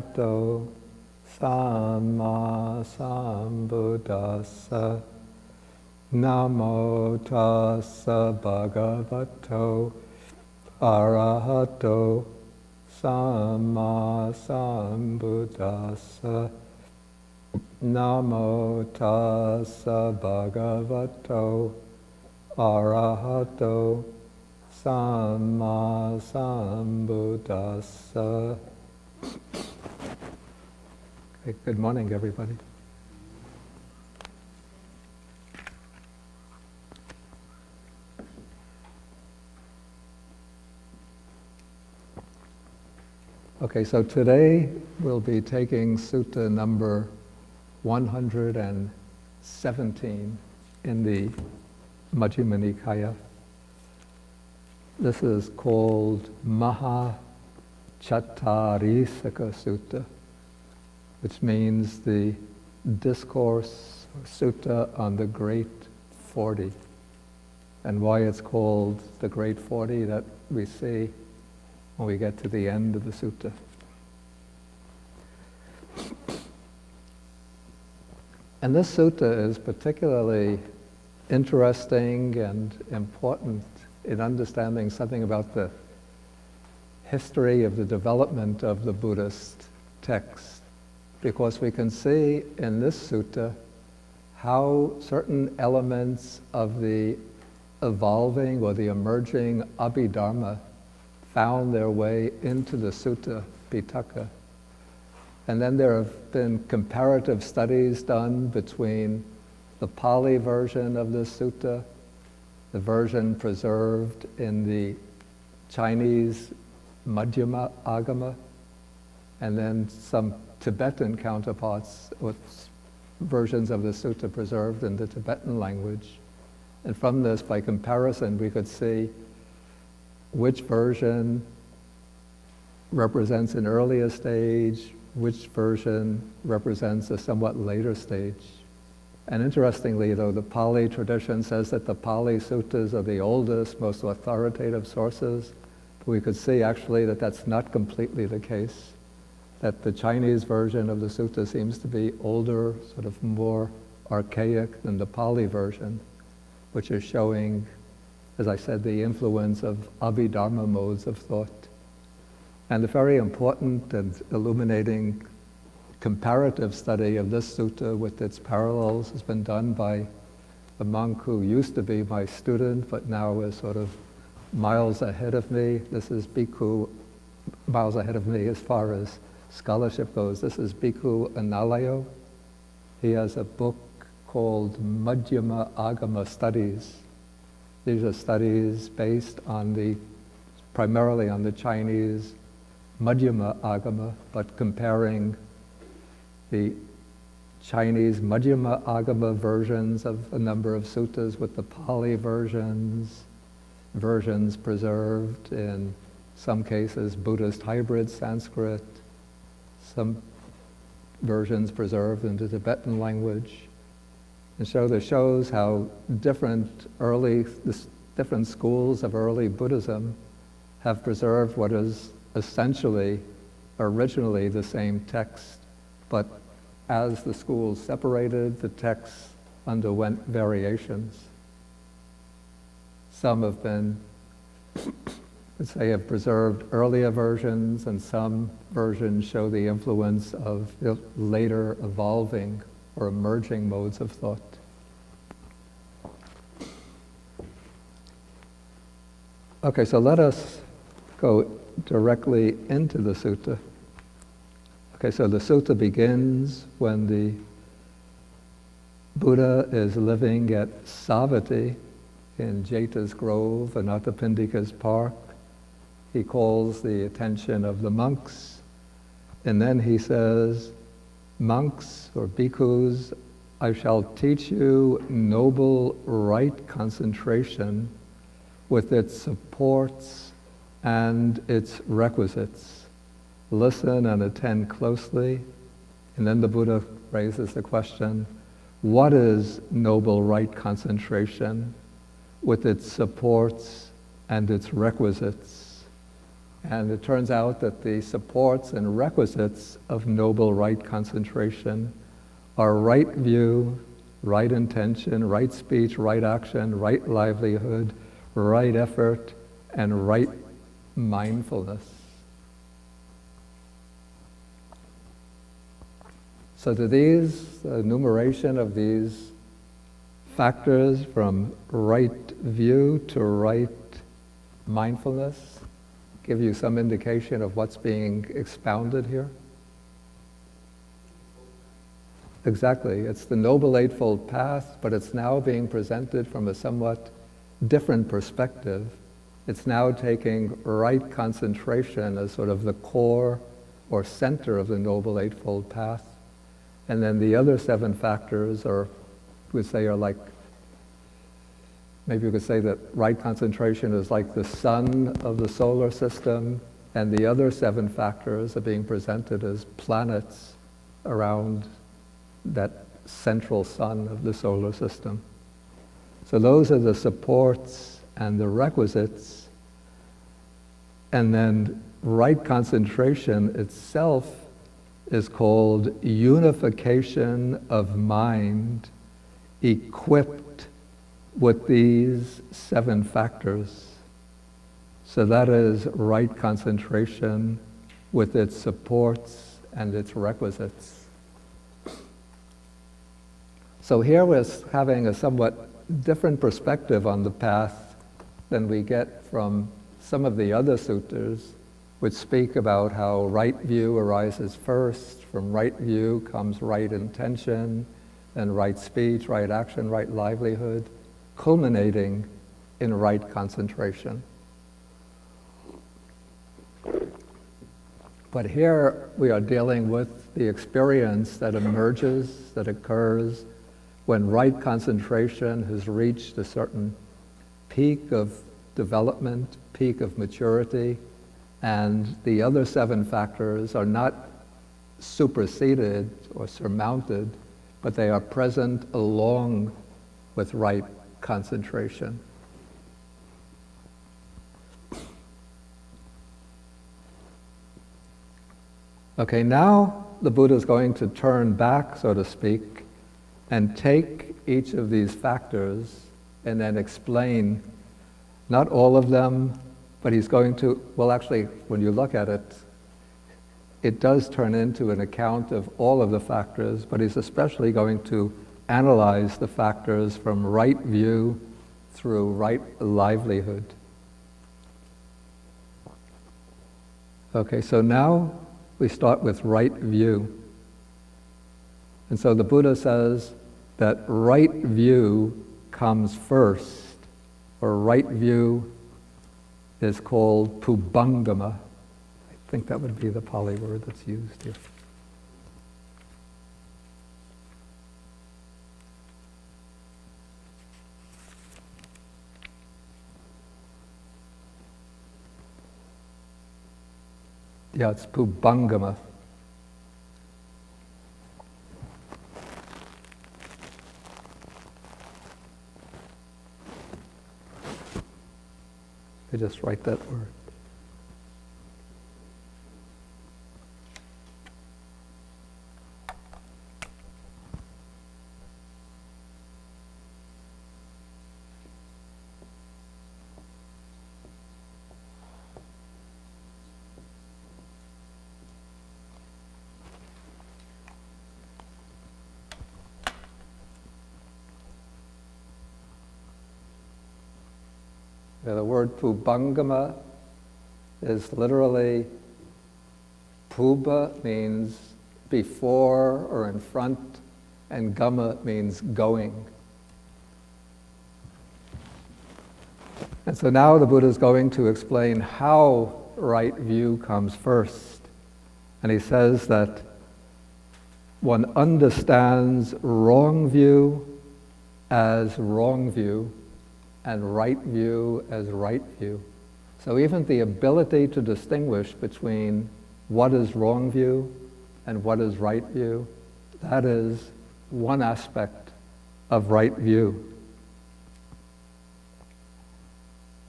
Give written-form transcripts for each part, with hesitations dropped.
Arahato Samma Sambuddhassa. Namo tassa bhagavato Arahato Samma Sambuddhassa. Namo tassa bhagavato Arahato Samma Sambuddhassa. Okay, good morning, everybody. Okay, so today we'll be taking Sutta number 117 in the Majjhima Nikaya. This is called Mahācchattarisaka Sutta, which means the discourse or sutta on the Great 40. And why it's called the Great 40, that we see when we get to the end of the sutta. And this sutta is particularly interesting and important in understanding something about the history of the development of the Buddhist text, because we can see in this sutta how certain elements of the evolving or the emerging Abhidharma found their way into the Sutta Pitaka. And then there have been comparative studies done between the Pali version of this sutta, the version preserved in the Chinese Majjhima Agama, and then some Tibetan counterparts with versions of the sutta preserved in the Tibetan language. And from this, by comparison, we could see which version represents an earlier stage, which version represents a somewhat later stage. And interestingly, though, the Pali tradition says that the Pali suttas are the oldest, most authoritative sources, but we could see actually that that's not completely the case, that the Chinese version of the sutta seems to be older, sort of more archaic than the Pali version, which is showing, as I said, the influence of Abhidharma modes of thought. And the very important and illuminating comparative study of this sutta with its parallels has been done by a monk who used to be my student, but now is sort of miles ahead of me. This is Bhikkhu, miles ahead of me as far as scholarship goes. This is Bhikkhu Analayo. He has a book called Majjhima Agama Studies. These are studies based on primarily on the Chinese Majjhima Agama, but comparing the Chinese Majjhima Agama versions of a number of suttas with the Pali versions preserved in some cases Buddhist hybrid Sanskrit, some versions preserved in the Tibetan language. And so this shows how different schools of early Buddhism have preserved what is essentially originally the same text, but as the schools separated, the texts underwent variations. Some have been, let's say, have preserved earlier versions, and some versions show the influence of the later evolving or emerging modes of thought. Okay, so let us go directly into the sutta. Okay, so the sutta begins when the Buddha is living at Savatthi in Jeta's Grove, Anathapindika's park. He calls the attention of the monks, and then he says, "Monks or bhikkhus, I shall teach you noble right concentration with its supports and its requisites. Listen and attend closely." And then the Buddha raises the question, what is noble right concentration with its supports and its requisites? And it turns out that the supports and requisites of noble right concentration are right view, right intention, right speech, right action, right livelihood, right effort, and right mindfulness. So to these, the enumeration of these factors from right view to right mindfulness give you some indication of what's being expounded here? Exactly. It's the Noble Eightfold Path, but it's now being presented from a somewhat different perspective. It's now taking right concentration as sort of the core or center of the Noble Eightfold Path. And then the other 7 factors are, we say, are like, maybe you could say that right concentration is like the sun of the solar system, and the other 7 factors are being presented as planets around that central sun of the solar system. So those are the supports and the requisites. And then right concentration itself is called unification of mind equipped with these 7 factors. So that is right concentration with its supports and its requisites. So here we're having a somewhat different perspective on the path than we get from some of the other sutras, which speak about how right view arises first. From right view comes right intention, then right speech, right action, right livelihood, culminating in right concentration. But here we are dealing with the experience that emerges, that occurs when right concentration has reached a certain peak of development, peak of maturity, and the other 7 factors are not superseded or surmounted, but they are present along with right concentration. Okay, now the Buddha is going to turn back, so to speak, and take each of these factors and then explain, not all of them, but he's going to, well actually, when you look at it, it does turn into an account of all of the factors, but he's especially going to analyze the factors from right view through right livelihood. Okay, so now we start with right view. And so the Buddha says that right view comes first, or right view is called pubangama. I think that would be the Pali word that's used here. Yeah, it's pubangama. I just write that word. The word pubangama is literally, puba means before or in front, and gama means going. And so now the Buddha is going to explain how right view comes first. And he says that one understands wrong view as wrong view, and right view as right view. So even the ability to distinguish between what is wrong view and what is right view, that is one aspect of right view.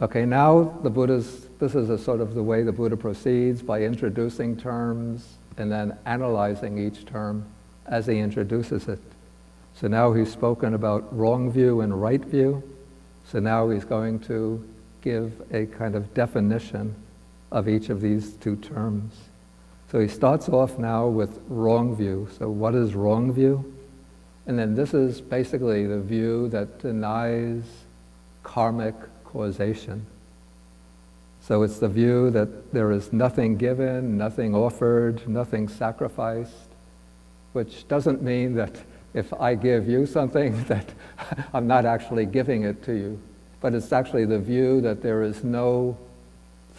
Okay, now this is a sort of the way the Buddha proceeds, by introducing terms and then analyzing each term as he introduces it. So now he's spoken about wrong view and right view. So now he's going to give a kind of definition of each of these two terms. So he starts off now with wrong view. So what is wrong view? And then this is basically the view that denies karmic causation. So it's the view that there is nothing given, nothing offered, nothing sacrificed, which doesn't mean that if I give you something that I'm not actually giving it to you, but it's actually the view that there is no,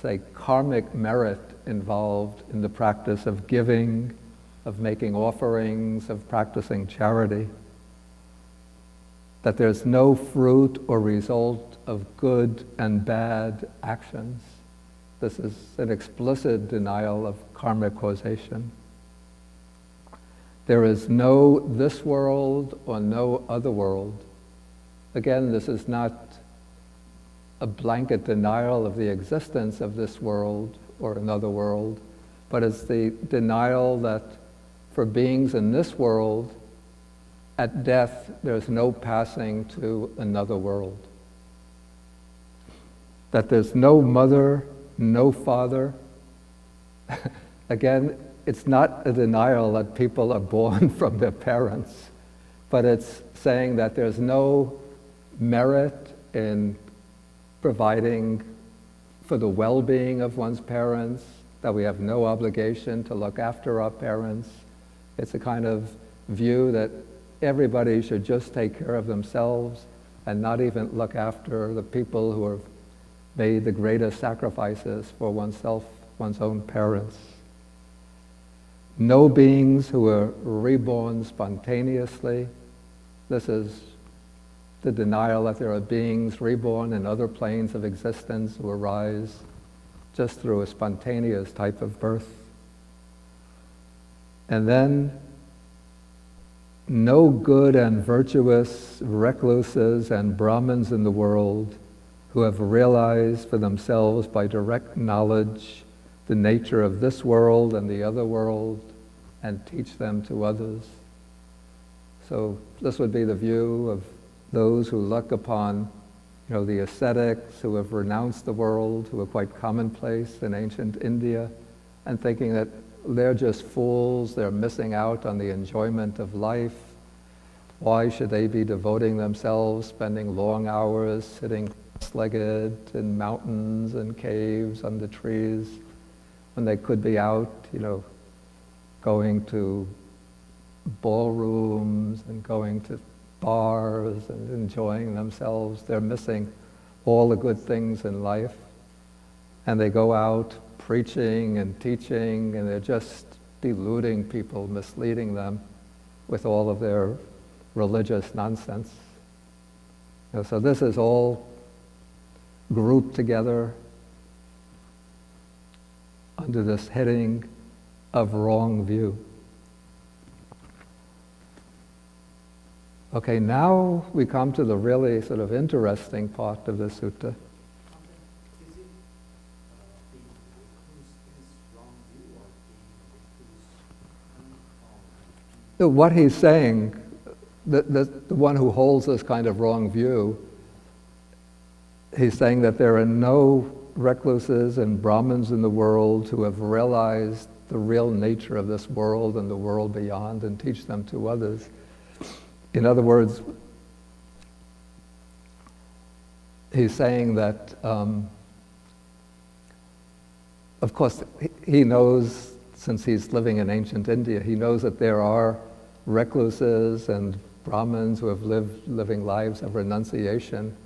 say, karmic merit involved in the practice of giving, of making offerings, of practicing charity. That there's no fruit or result of good and bad actions. This is an explicit denial of karmic causation. There is no this world or no other world. Again, this is not a blanket denial of the existence of this world or another world, but it's the denial that for beings in this world, at death, there's no passing to another world. That there's no mother, no father. Again, it's not a denial that people are born from their parents, but it's saying that there's no merit in providing for the well-being of one's parents, that we have no obligation to look after our parents. It's a kind of view that everybody should just take care of themselves and not even look after the people who have made the greatest sacrifices for oneself, one's own parents. No beings who are reborn spontaneously. This is the denial that there are beings reborn in other planes of existence who arise just through a spontaneous type of birth. And then no good and virtuous recluses and Brahmins in the world who have realized for themselves by direct knowledge the nature of this world and the other world and teach them to others. So this would be the view of those who look upon, the ascetics who have renounced the world, who are quite commonplace in ancient India, and thinking that they're just fools, they're missing out on the enjoyment of life. Why should they be devoting themselves, spending long hours, sitting cross-legged in mountains and caves under trees, when they could be out, going to ballrooms and going to bars and enjoying themselves. They're missing all the good things in life. And they go out preaching and teaching, and they're just deluding people, misleading them with all of their religious nonsense. So this is all grouped together under this heading of wrong view. Okay, now we come to the really sort of interesting part of the sutta. Is it the bhikkhu's wrong view or the bhikkhu's What he's saying, the one who holds this kind of wrong view, he's saying that there are no recluses and Brahmins in the world who have realized the real nature of this world and the world beyond and teach them to others. In other words, he's saying that, of course, he knows, since he's living in ancient India, he knows that there are recluses and Brahmins who have living lives of renunciation,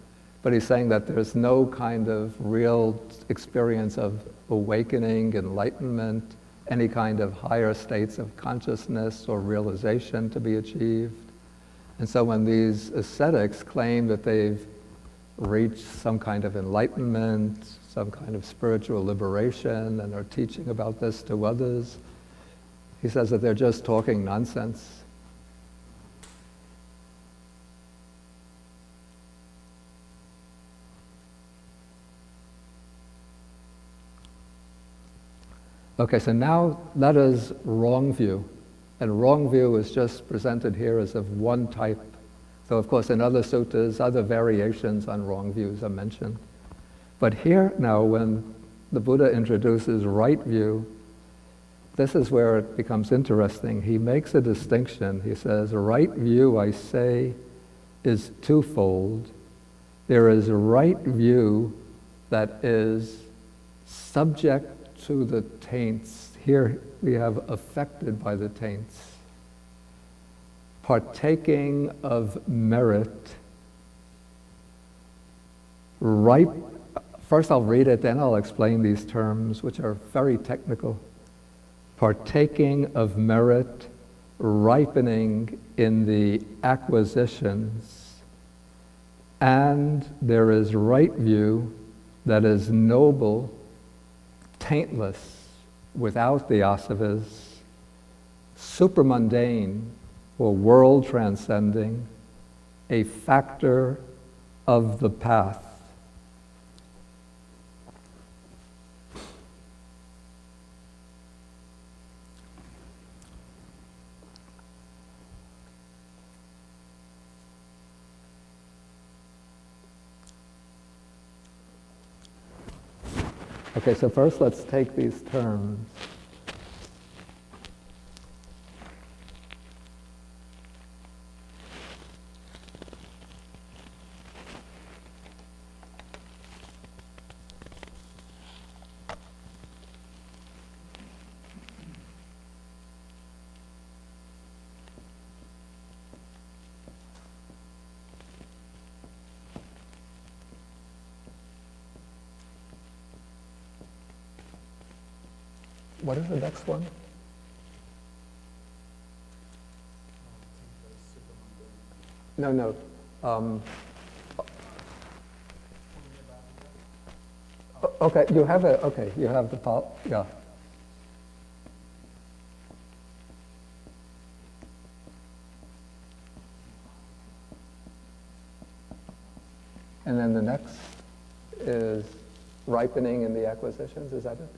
but he's saying that there's no kind of real experience of awakening, enlightenment, any kind of higher states of consciousness or realization to be achieved. And so when these ascetics claim that they've reached some kind of enlightenment, some kind of spiritual liberation, and are teaching about this to others, he says that they're just talking nonsense. Okay, so now that is wrong view. And wrong view is just presented here as of one type. So of course in other suttas, other variations on wrong views are mentioned. But here now, when the Buddha introduces right view, this is where it becomes interesting. He makes a distinction. He says, right view, I say, is twofold. There is a right view that is subject to the taints. Here we have affected by the taints. Partaking of merit. First I'll read it, then I'll explain these terms, which are very technical. Partaking of merit, ripening in the acquisitions, and there is right view that is noble, taintless, without the asavas, supramundane, or world transcending, a factor of the path. Okay, so first let's take these terms. What is the next one? No. Okay, you have it. Okay, you have the yeah. And then the next is ripening in the acquisitions. Is that it?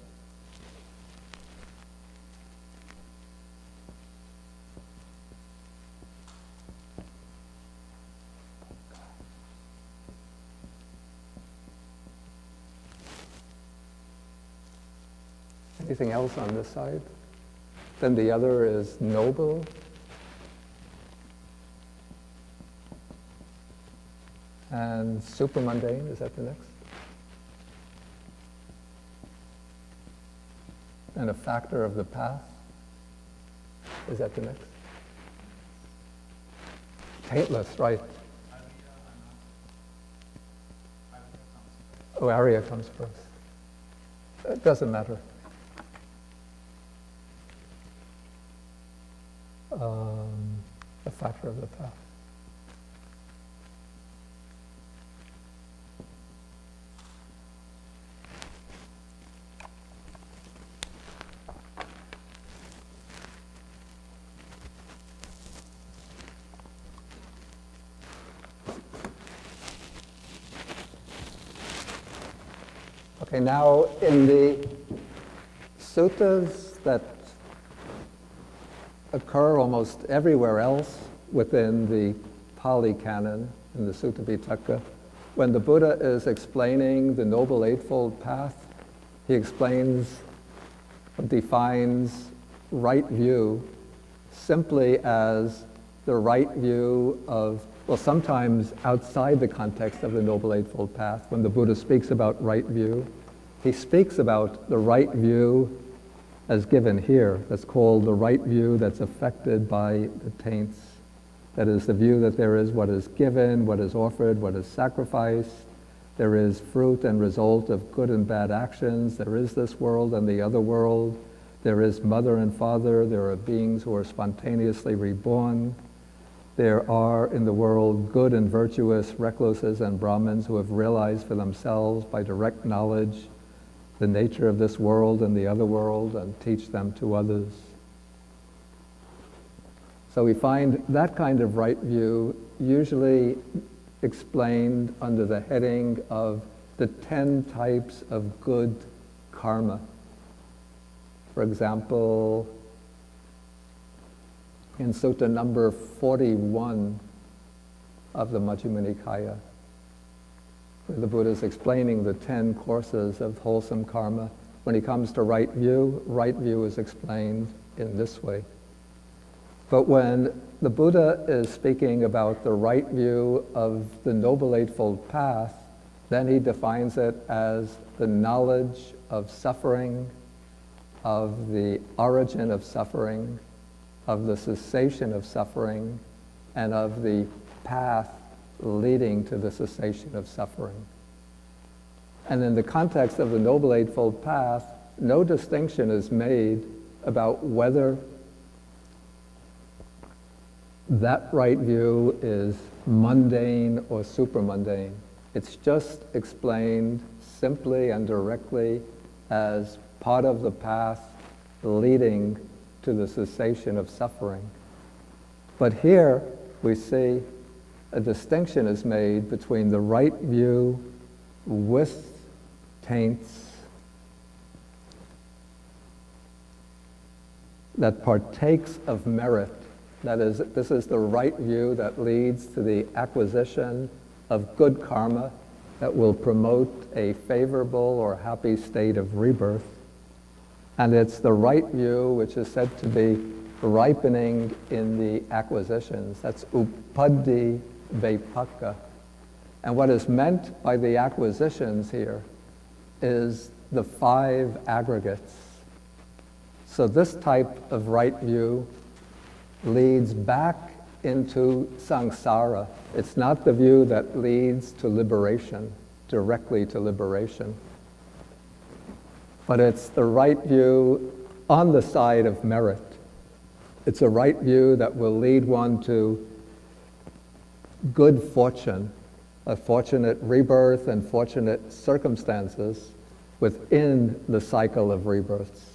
Anything else on this side? Then the other is noble. And supramundane, is that the next? And a factor of the path, is that the next? Taintless, right. Oh, Arya comes first. It doesn't matter. A factor of the path. Okay, now in the suttas that occur almost everywhere else within the Pali Canon, in the Sutta Pitaka, when the Buddha is explaining the Noble Eightfold Path, he explains, defines right view simply as the right view of, well, sometimes outside the context of the Noble Eightfold Path, when the Buddha speaks about right view, he speaks about the right view as given here. That's called the right view that's affected by the taints. That is the view that there is what is given, what is offered, what is sacrificed. There is fruit and result of good and bad actions. There is this world and the other world. There is mother and father. There are beings who are spontaneously reborn. There are in the world good and virtuous recluses and Brahmins who have realized for themselves by direct knowledge the nature of this world and the other world and teach them to others. So we find that kind of right view usually explained under the heading of the 10 types of good karma. For example, in Sutta number 41 of the Majjhima Nikaya, where the Buddha is explaining the 10 courses of wholesome karma. When he comes to right view is explained in this way. But when the Buddha is speaking about the right view of the Noble Eightfold Path, then he defines it as the knowledge of suffering, of the origin of suffering, of the cessation of suffering, and of the path leading to the cessation of suffering. And in the context of the Noble Eightfold Path, no distinction is made about whether that right view is mundane or supramundane. It's just explained simply and directly as part of the path leading to the cessation of suffering. But here we see a distinction is made between the right view with taints that partakes of merit. That is, this is the right view that leads to the acquisition of good karma that will promote a favorable or happy state of rebirth. And it's the right view which is said to be ripening in the acquisitions. That's upaddi vepaka. And what is meant by the acquisitions here is the 5 aggregates. So this type of right view leads back into samsara. It's not the view that leads to liberation, directly to liberation. But it's the right view on the side of merit. It's a right view that will lead one to good fortune, a fortunate rebirth and fortunate circumstances within the cycle of rebirths.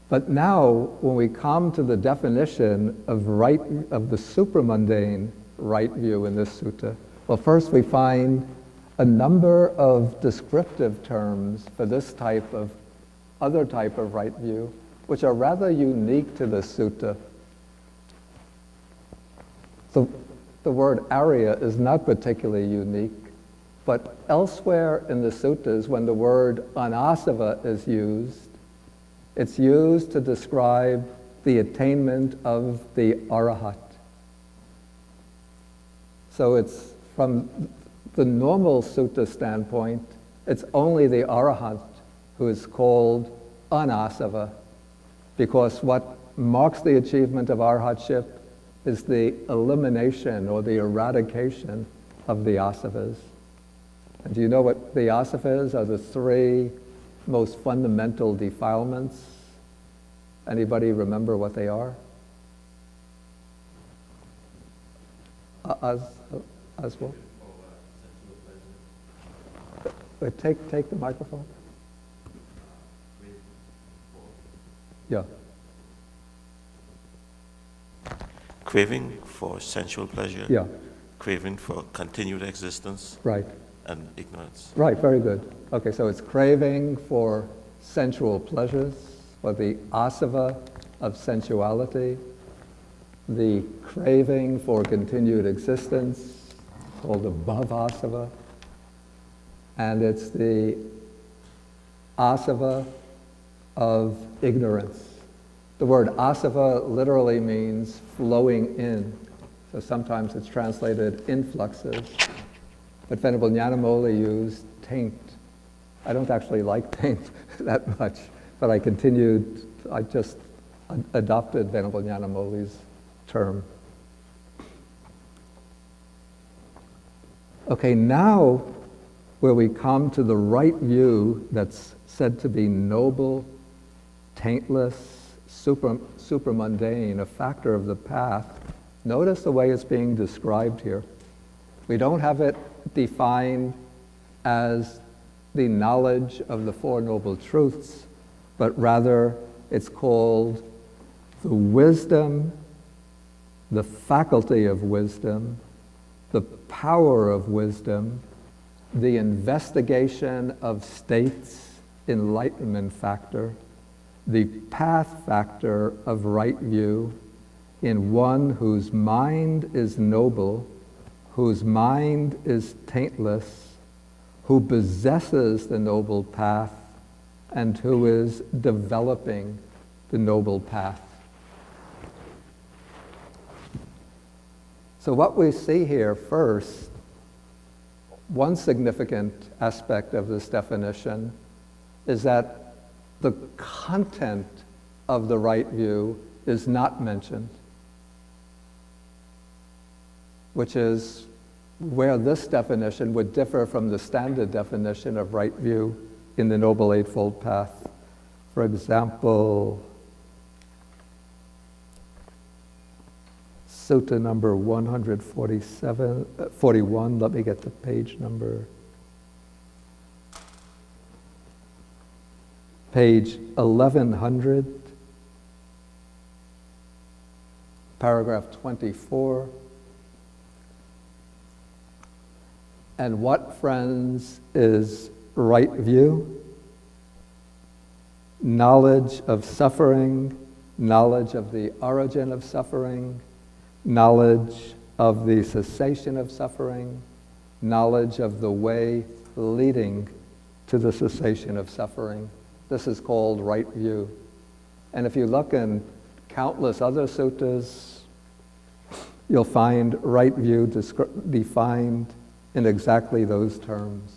But now, when we come to the definition of the supramundane right view in this sutta, well, first we find a number of descriptive terms for this other type of right view, which are rather unique to the sutta. The word Arya is not particularly unique, but elsewhere in the suttas, when the word anasava is used, it's used to describe the attainment of the arahat. So it's from the normal sutta standpoint, it's only the arahant who is called anasava, because what marks the achievement of arhatship is the elimination or the eradication of the asavas. And do you know what the asavas are? The 3 most fundamental defilements. Anybody remember what they are? As well? Take the microphone. Yeah. Craving for sensual pleasure. Yeah. Craving for continued existence. Right. And ignorance. Right, very good. Okay, so it's craving for sensual pleasures, or the asava of sensuality, the craving for continued existence, called the bhavasava, and it's the asava of ignorance. The word asava literally means flowing in, so sometimes it's translated influxes. But Venerable Nyanamoli used taint. I don't actually like taint that much, but I just adopted Venerable Nyanamoli's term. Okay, now where we come to the right view that's said to be noble, taintless, supramundane, a factor of the path, notice the way it's being described here. We don't have it defined as the knowledge of the Four Noble Truths, but rather it's called the wisdom the faculty of wisdom, the power of wisdom, the investigation of states, enlightenment factor, the path factor of right view, in one whose mind is noble, whose mind is taintless, who possesses the noble path, and who is developing the noble path. So what we see here first, one significant aspect of this definition is that the content of the right view is not mentioned, which is where this definition would differ from the standard definition of right view in the Noble Eightfold Path. For example, Sutta number 41, let me get the page number. Page 1100, paragraph 24. And what, friends, is right view? Knowledge of suffering, knowledge of the origin of suffering, knowledge of the cessation of suffering, knowledge of the way leading to the cessation of suffering. This is called right view. And if you look in countless other suttas, you'll find right view defined in exactly those terms.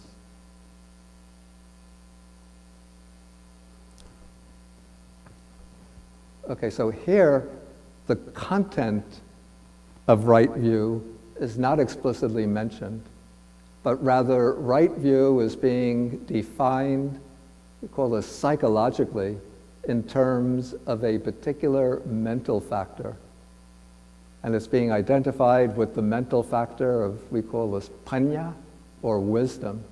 Okay, so here, the content of right view is not explicitly mentioned, but rather right view is being defined, we call this psychologically, in terms of a particular mental factor. And it's being identified with the mental factor of, we call this panya, or wisdom.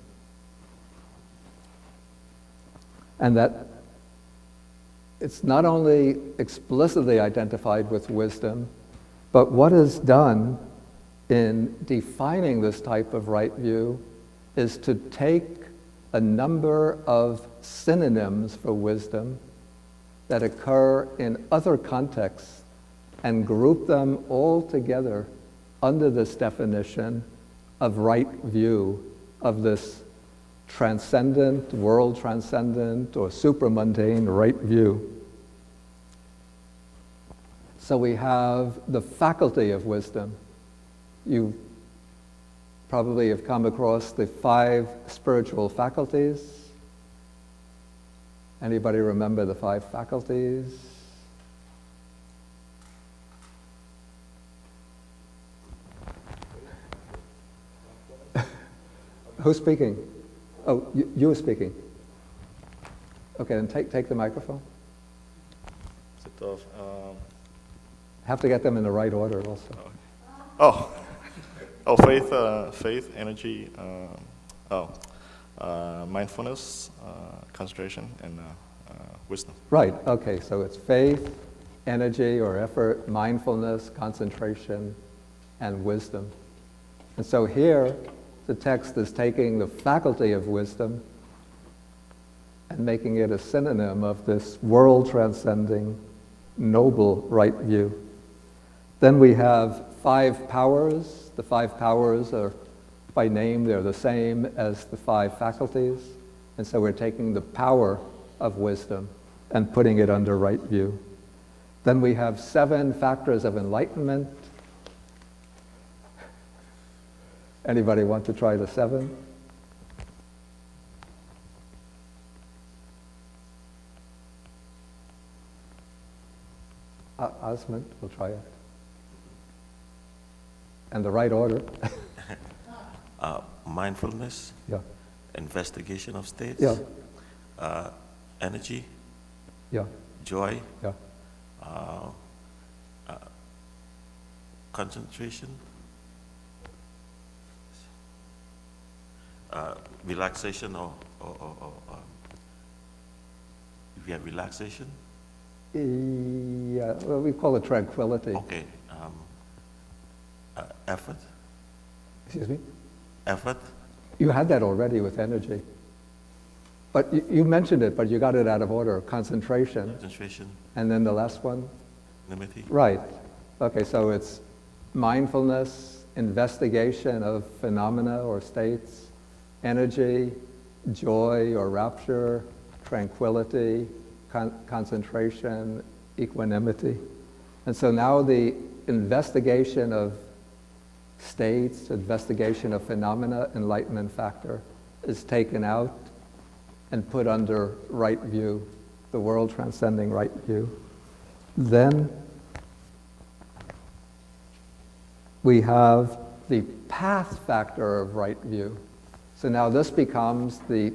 And that it's not only explicitly identified with wisdom, but what is done in defining this type of right view is to take a number of synonyms for wisdom that occur in other contexts and group them all together under this definition of right view of this transcendent, world transcendent, or supramundane right view. So we have the faculty of wisdom. You probably have come across the 5 spiritual faculties. Anybody remember the 5 faculties? Who's speaking? Oh, you were speaking. Okay, then take the microphone. Sort of, Have to get them in the right order also. faith, energy, mindfulness, concentration, and wisdom. Right, okay, so it's faith, energy or effort, mindfulness, concentration, and wisdom. And so here, the text is taking the faculty of wisdom and making it a synonym of this world-transcending, noble right view. Then we have 5 powers. The 5 powers are, by name, they're the same as the 5 faculties. And so we're taking the power of wisdom and putting it under right view. Then we have 7 factors of enlightenment. Anybody want to try the 7? Osmond will try it. And the right order. Mindfulness, Yeah, investigation of states, yeah, energy, yeah, joy, yeah. concentration, relaxation, or if you have relaxation, Yeah, well, we call it tranquility. okay, effort, Excuse me? effort, You had that already with energy. But you mentioned it, but you got it out of order. Concentration. concentration, And then the last one? enmity, Right. Okay, so it's mindfulness, investigation of phenomena or states, energy, joy or rapture, tranquility, concentration, equanimity. And so now the investigation of states, investigation of phenomena, enlightenment factor, is taken out and put under right view, the world transcending right view. Then we have the path factor of right view. So now this becomes the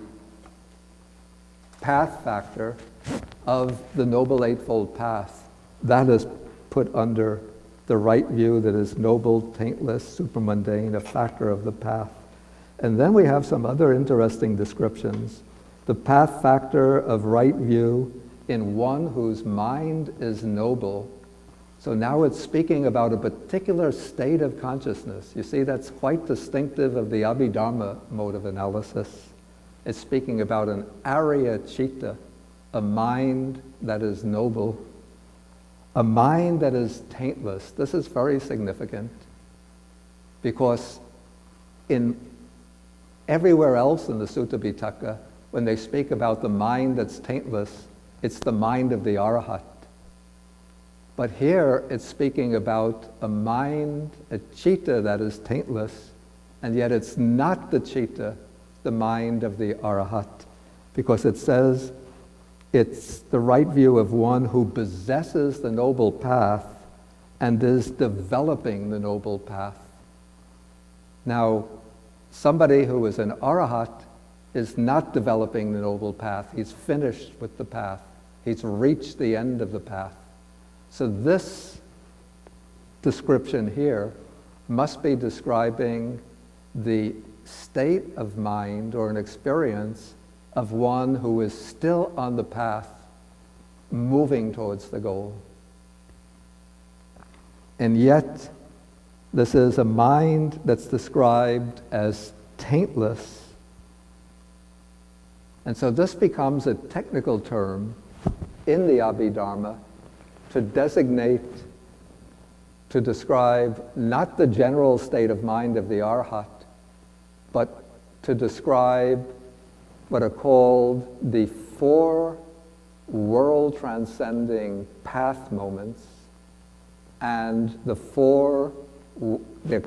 path factor of the Noble Eightfold Path. That is put under the right view that is noble, taintless, supermundane, a factor of the path. And then we have some other interesting descriptions. The path factor of right view in one whose mind is noble. So now it's speaking about a particular state of consciousness. You see, that's quite distinctive of the Abhidharma mode of analysis. It's speaking about an Arya Chitta, a mind that is noble, a mind that is taintless. This is very significant because in everywhere else in the Sutta Pitaka, when they speak about the mind that's taintless, it's the mind of the Arahat. But here it's speaking about a mind, a citta that is taintless, and yet it's not the citta, the mind of the Arahat, because it says it's the right view of one who possesses the noble path and is developing the noble path. Now, somebody who is an Arahat is not developing the noble path. He's finished with the path. He's reached the end of the path. So this description here must be describing the state of mind or an experience of one who is still on the path, moving towards the goal. And yet, this is a mind that's described as taintless. And so this becomes a technical term in the Abhidharma to designate, to describe not the general state of mind of the Arhat, but to describe what are called the four world transcending path moments and the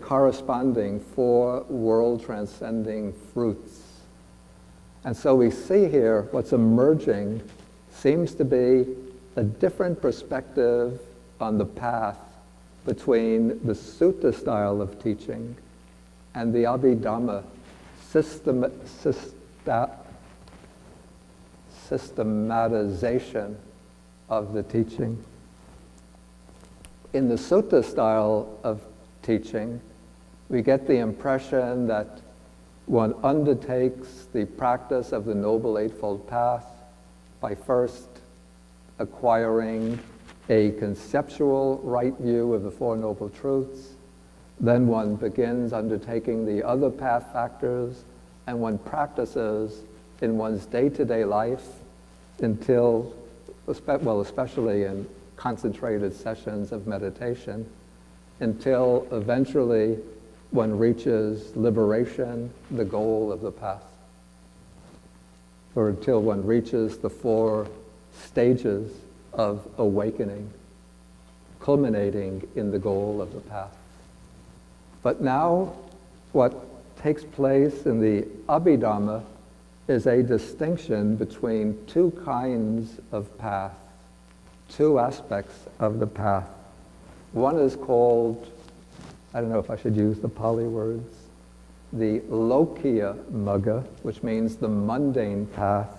corresponding four world transcending fruits. And so we see here what's emerging seems to be a different perspective on the path between the sutta style of teaching and the Abhidhamma systematization of the teaching. In the sutta style of teaching, we get the impression that one undertakes the practice of the Noble Eightfold Path by first acquiring a conceptual right view of the Four Noble Truths. Then one begins undertaking the other path factors, and one practices in one's day-to-day life until, well, especially in concentrated sessions of meditation, until eventually one reaches liberation, the goal of the path, or until one reaches the four stages of awakening, culminating in the goal of the path. But now, what takes place in the Abhidhamma is a distinction between two kinds of path, two aspects of the path. One is called, I don't know if I should use the Pali words, the Lokiya Magga, which means the mundane path.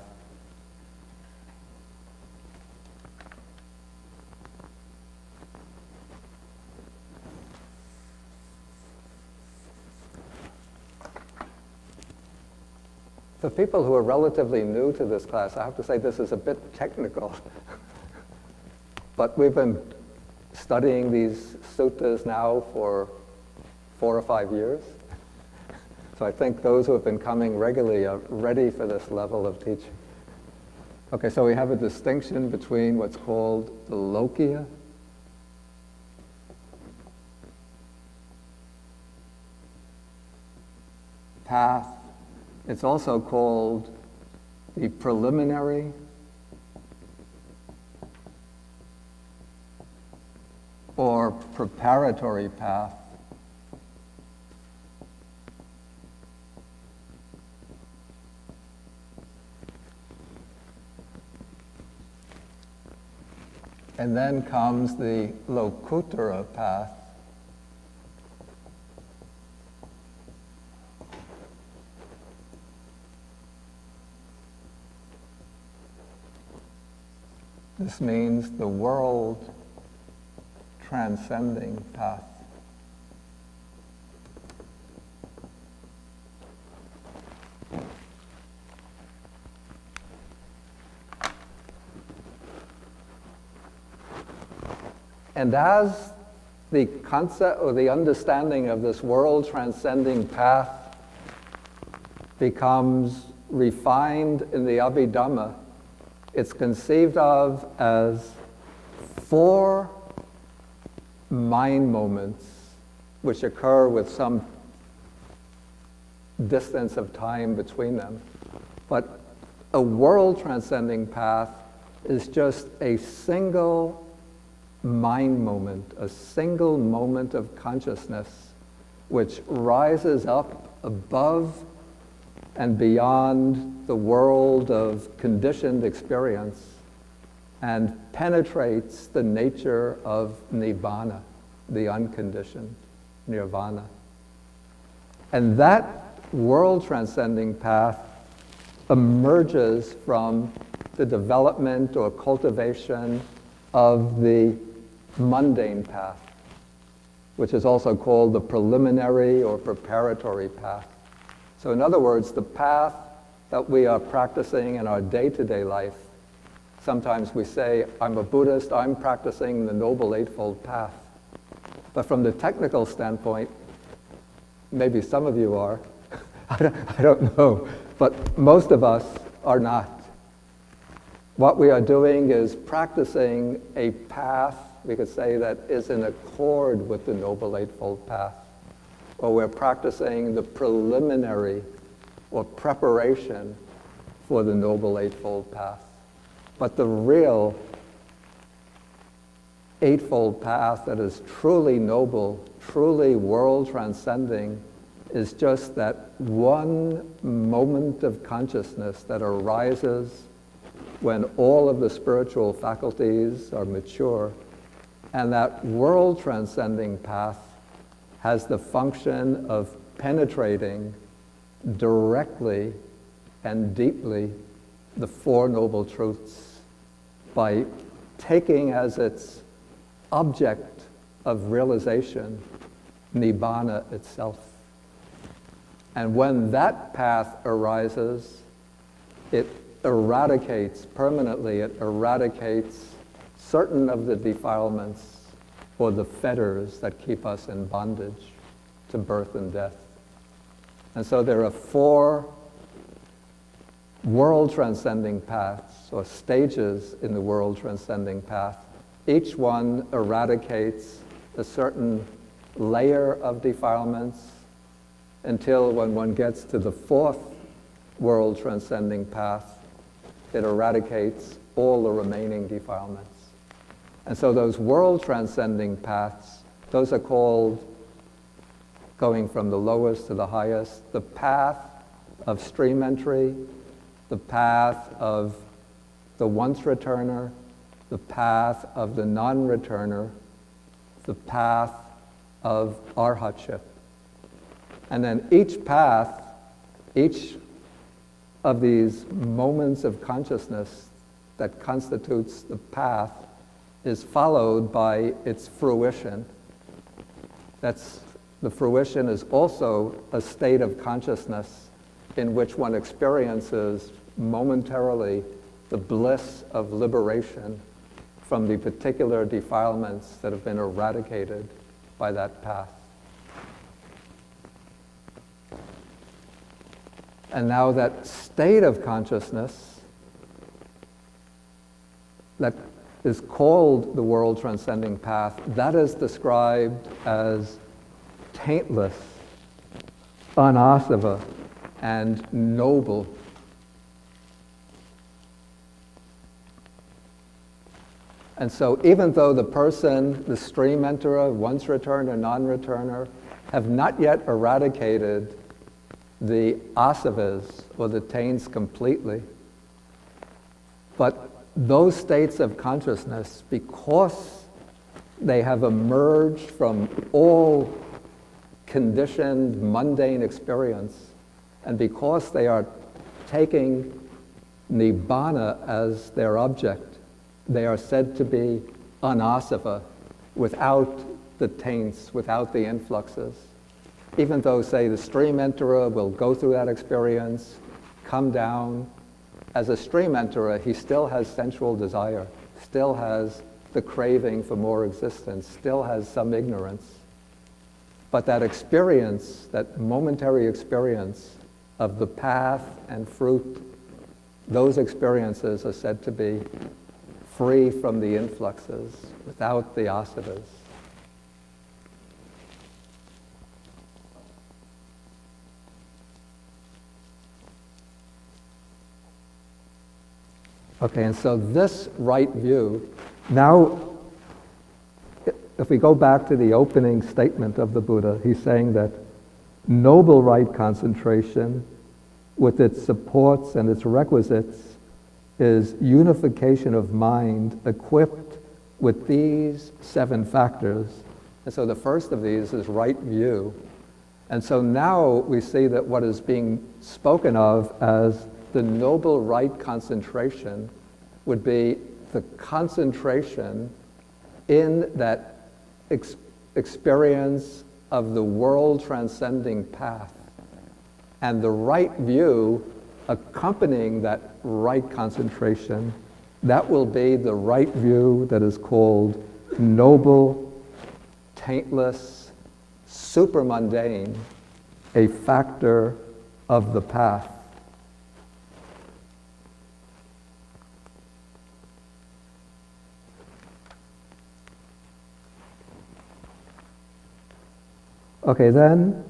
For people who are relatively new to this class, I have to say this is a bit technical. But we've been studying these suttas now for 4 or 5 years. So I think those who have been coming regularly are ready for this level of teaching. Okay, so we have a distinction between what's called the Lokiya path. It's also called the preliminary or preparatory path. And then comes the Lokuttara path. This means the world transcending path. And as the concept or the understanding of this world transcending path becomes refined in the Abhidhamma, it's conceived of as 4 mind moments which occur with some distance of time between them. But a world transcending path is just a single mind moment, a single moment of consciousness which rises up above and beyond the world of conditioned experience and penetrates the nature of nibbana, the unconditioned nirvana. And that world transcending path emerges from the development or cultivation of the mundane path, which is also called the preliminary or preparatory path. So in other words, the path that we are practicing in our day-to-day life, sometimes we say, I'm a Buddhist, I'm practicing the Noble Eightfold Path. But from the technical standpoint, maybe some of you are, I don't know, but most of us are not. What we are doing is practicing a path, we could say, that is in accord with the Noble Eightfold Path. Or we're practicing the preliminary or preparation for the Noble Eightfold Path. But the real Eightfold Path that is truly noble, truly world transcending, is just that one moment of consciousness that arises when all of the spiritual faculties are mature. And that world transcending path has the function of penetrating directly and deeply the 4 Noble Truths by taking as its object of realization Nibbana itself. And when that path arises, it eradicates permanently, it eradicates certain of the defilements or the fetters that keep us in bondage to birth and death. And so there are 4 world transcending paths or stages in the world transcending path. Each one eradicates a certain layer of defilements until when one gets to the 4th world transcending path, it eradicates all the remaining defilements. And so those world transcending paths, those are called, going from the lowest to the highest, the path of stream entry, the path of the once returner, the path of the non-returner, the path of arhatship. And then each path, each of these moments of consciousness that constitutes the path is followed by its fruition. The fruition is also a state of consciousness in which one experiences momentarily the bliss of liberation from the particular defilements that have been eradicated by that path. And now that state of consciousness that is called the world transcending path, that is described as taintless, anasava, and noble. And so even though the person, the stream enterer, once returner, non-returner, have not yet eradicated the asavas, or the taints, completely, but those states of consciousness, because they have emerged from all conditioned, mundane experience, and because they are taking nibbana as their object, they are said to be anasava, without the taints, without the influxes. Even though, say, the stream enterer will go through that experience, come down, as a stream enterer, he still has sensual desire, still has the craving for more existence, still has some ignorance. But that experience, that momentary experience of the path and fruit, those experiences are said to be free from the influxes, without the asavas. Okay, and so this right view, now, if we go back to the opening statement of the Buddha, he's saying that noble right concentration, with its supports and its requisites, is unification of mind equipped with these 7 factors. And so the first of these is right view. And so now we see that what is being spoken of as the noble right concentration would be the concentration in that experience of the world transcending path, and the right view accompanying that right concentration, that will be the right view that is called noble, taintless, supermundane, a factor of the path. Okay, then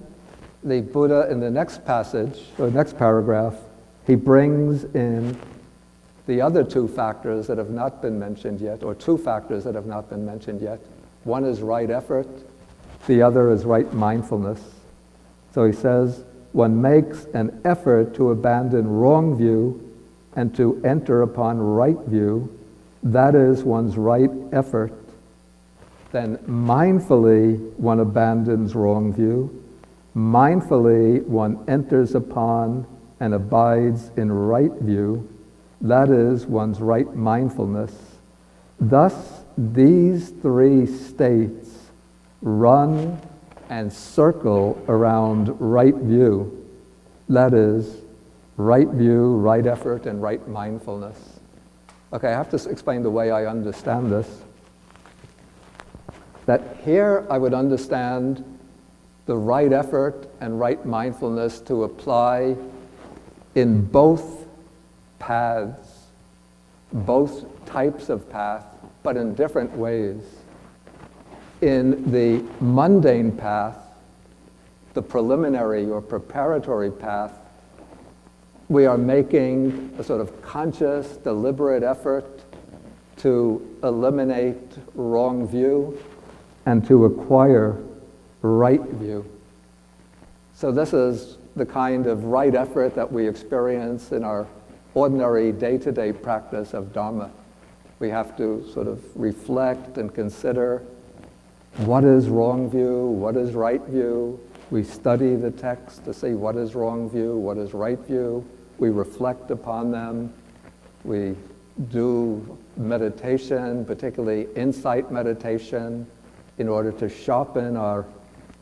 the Buddha in the next passage, or next paragraph, he brings in the other 2 factors that have not been mentioned yet, or 2 factors that have not been mentioned yet. One is right effort, the other is right mindfulness. So he says, one makes an effort to abandon wrong view and to enter upon right view. That is one's right effort. Then mindfully one abandons wrong view. Mindfully one enters upon and abides in right view. That is one's right mindfulness. Thus, these 3 states run and circle around right view. That is, right view, right effort, and right mindfulness. Okay, I have to explain the way I understand this. That here I would understand the right effort and right mindfulness to apply in both paths, both types of path, but in different ways. In the mundane path, the preliminary or preparatory path, we are making a sort of conscious, deliberate effort to eliminate wrong view and to acquire right view. So this is the kind of right effort that we experience in our ordinary day-to-day practice of Dharma. We have to sort of reflect and consider what is wrong view, what is right view. We study the text to see what is wrong view, what is right view. We reflect upon them. We do meditation, particularly insight meditation, in order to sharpen our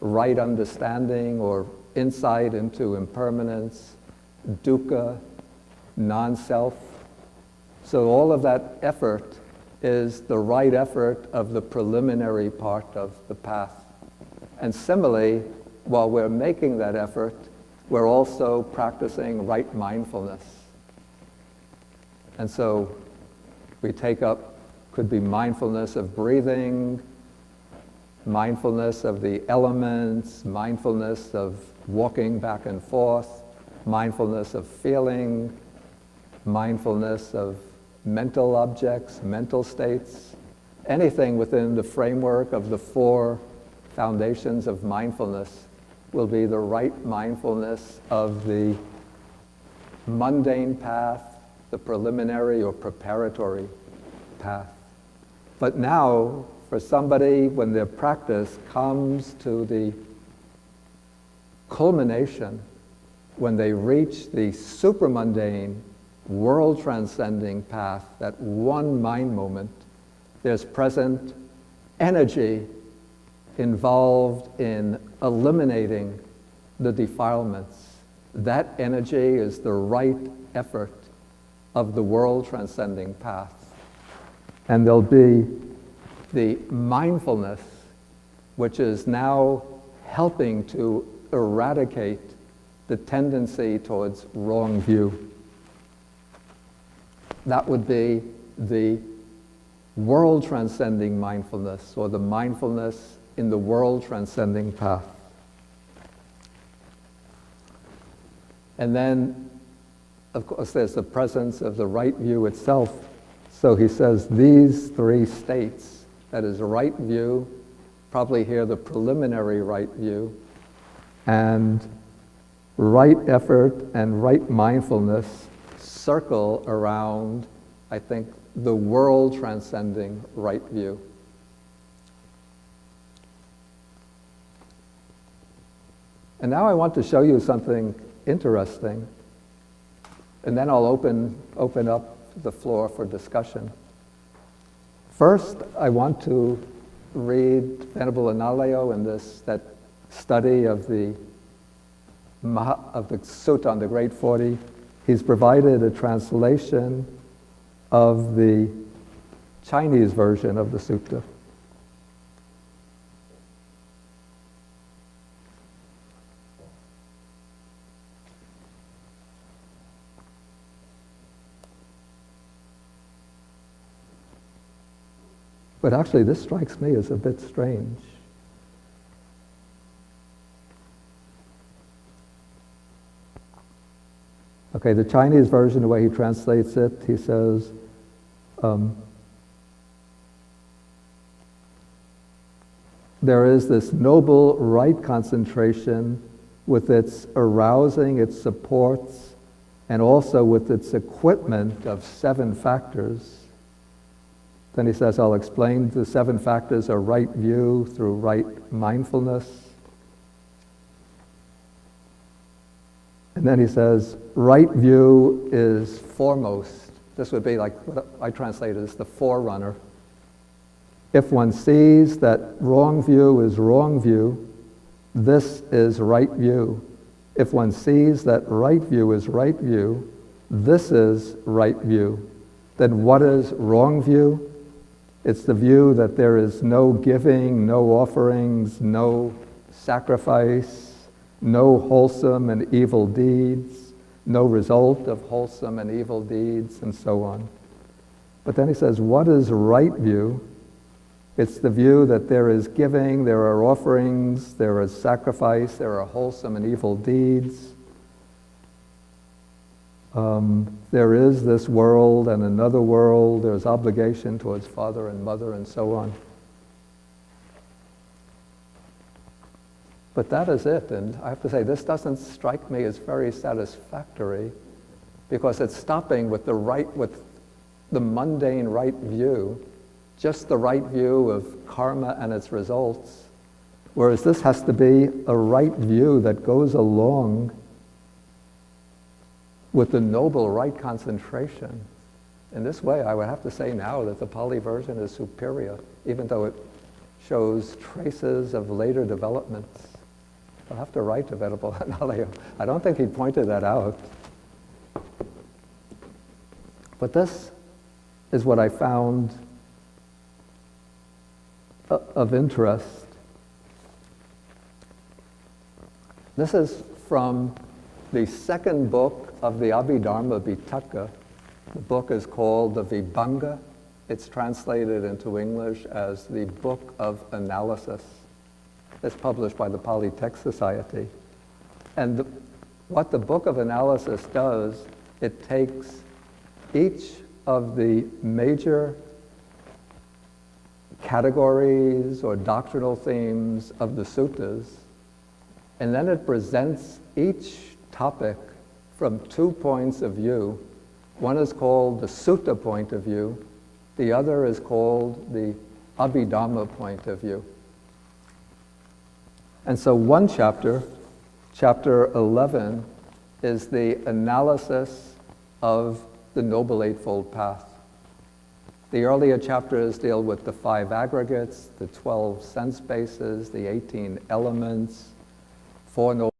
right understanding or insight into impermanence, dukkha, non-self. So all of that effort is the right effort of the preliminary part of the path. And similarly, while we're making that effort, we're also practicing right mindfulness. And so we take up, could be mindfulness of breathing, mindfulness of the elements, mindfulness of walking back and forth, mindfulness of feeling, mindfulness of mental objects, mental states, anything within the framework of the four foundations of mindfulness will be the right mindfulness of the mundane path, the preliminary or preparatory path. But now, for somebody, when their practice comes to the culmination, when they reach the supramundane, world-transcending path, that one mind moment, there's present energy involved in eliminating the defilements. That energy is the right effort of the world-transcending path. And there'll be the mindfulness, which is now helping to eradicate the tendency towards wrong view. That would be the world-transcending mindfulness, or the mindfulness in the world-transcending path. And then, of course, there's the presence of the right view itself. So he says these three states, that is right view, probably here the preliminary right view, and right effort and right mindfulness circle around, I think, the world-transcending right view. And now I want to show you something interesting, and then I'll open up the floor for discussion. First, I want to read Venerable Analayo in that study of the Sutta on the Great 40. He's provided a translation of the Chinese version of the sutta. But actually, this strikes me as a bit strange. Okay, the Chinese version, the way he translates it, he says, there is this noble right concentration with its arousing, its supports, and also with its equipment of 7 factors. Then he says, I'll explain the 7 factors are right view through right mindfulness. And then he says, right view is foremost. This would be like what I translate as the forerunner. If one sees that wrong view is wrong view, this is right view. If one sees that right view is right view, this is right view. Then what is wrong view? It's the view that there is no giving, no offerings, no sacrifice, no wholesome and evil deeds, no result of wholesome and evil deeds, and so on. But then he says, what is right view? It's the view that there is giving, there are offerings, there is sacrifice, there are wholesome and evil deeds. There is this world and another world, there's obligation towards father and mother and so on. But that is it, and I have to say, this doesn't strike me as very satisfactory, because it's stopping with the mundane right view, just the right view of karma and its results, whereas this has to be a right view that goes along with the noble right concentration. In this way, I would have to say now that the Pali version is superior, even though it shows traces of later developments. I'll have to write to Venerable Analayo. I don't think he pointed that out. But this is what I found of interest. This is from the second book of the Abhidharma Pitaka. The book is called the Vibhanga. It's translated into English as the Book of Analysis. It's published by the Pali Text Society. And what the Book of Analysis does, it takes each of the major categories or doctrinal themes of the suttas, and then it presents each topic from 2 points of view. One is called the sutta point of view, the other is called the Abhidharma point of view. And so one chapter, chapter 11, is the analysis of the Noble Eightfold Path. The earlier chapters deal with the 5 aggregates, the 12 sense bases, the 18 elements, 4 noble